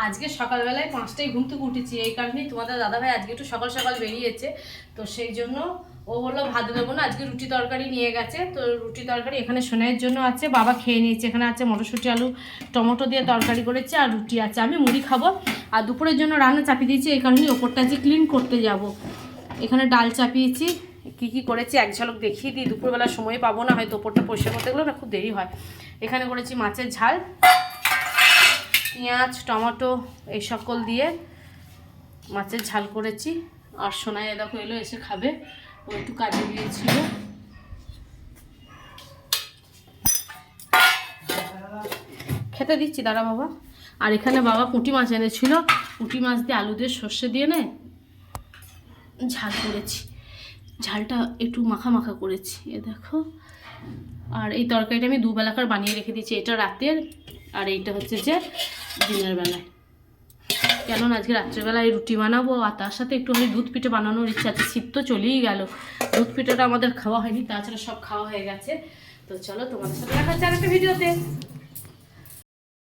আজকে সকালবেলায় 5টায় ঘুম থেকে উঠেছি, এই কারণেই তোমাদের দাদাভাই আজকে একটু সকাল সকাল বেরিয়েছে। তো সেই জন্য ও বললো ভাত দেবো না, আজকে রুটি তরকারি নিয়ে গেছে। তো রুটি তরকারি এখানে সোনাইয়ের জন্য আছে, বাবা খেয়ে নিয়েছে। এখানে আছে মটরশুঁটি আলু টমেটো দিয়ে তরকারি করেছে, আর রুটি আছে। আমি মুড়ি খাবো। আর দুপুরের জন্য রান্না চাপিয়ে দিয়েছি, এই কারণেই ওপরটা যে ক্লিন করতে যাব। এখানে ডাল চাপিয়েছি, কী কী করেছি এক ঝলক দেখিয়ে দিই। দুপুরবেলা সময় পাবো না, হয়তো ওপরটা পরিষ্কার করতে গেলেও না খুব দেরি হয়। এখানে করেছি মাছের ঝাল, পেঁয়াজ টমেটো এই সকল দিয়ে মাছের ঝাল করেছি। আর সোনাই দেখো এলো, এসে খাবে, ও একটু কাজে গিয়েছিল। খেতে দিচ্ছি, দাঁড়া বাবা। আর এখানে বাবা পুঁটি মাছ এনেছিল, পুঁটি মাছ দিয়ে আলু দিয়ে সর্ষে দিয়ে ঝাল করেছি। ঝালটা একটু মাখা মাখা করেছি, এ দেখো। আর এই তরকারিটা আমি দুবেলাকার বানিয়ে রেখে দিয়েছি, এটা রাতের আর এইটা হচ্ছে যে দিনের বেলায়। কেননা আজকে রাত্রেবেলায় রুটি বানাবো, আর তার সাথে একটুখানি দুধ পিঠে বানানোর ইচ্ছা আছে। শীত তো চলেই গেল, দুধ পিঠাটা আমাদের খাওয়া হয়নি, তাছাড়া সব খাওয়া হয়ে গেছে। তো চলো তোমাদের সাথে দেখা হচ্ছে আরেকটা ভিডিওতে।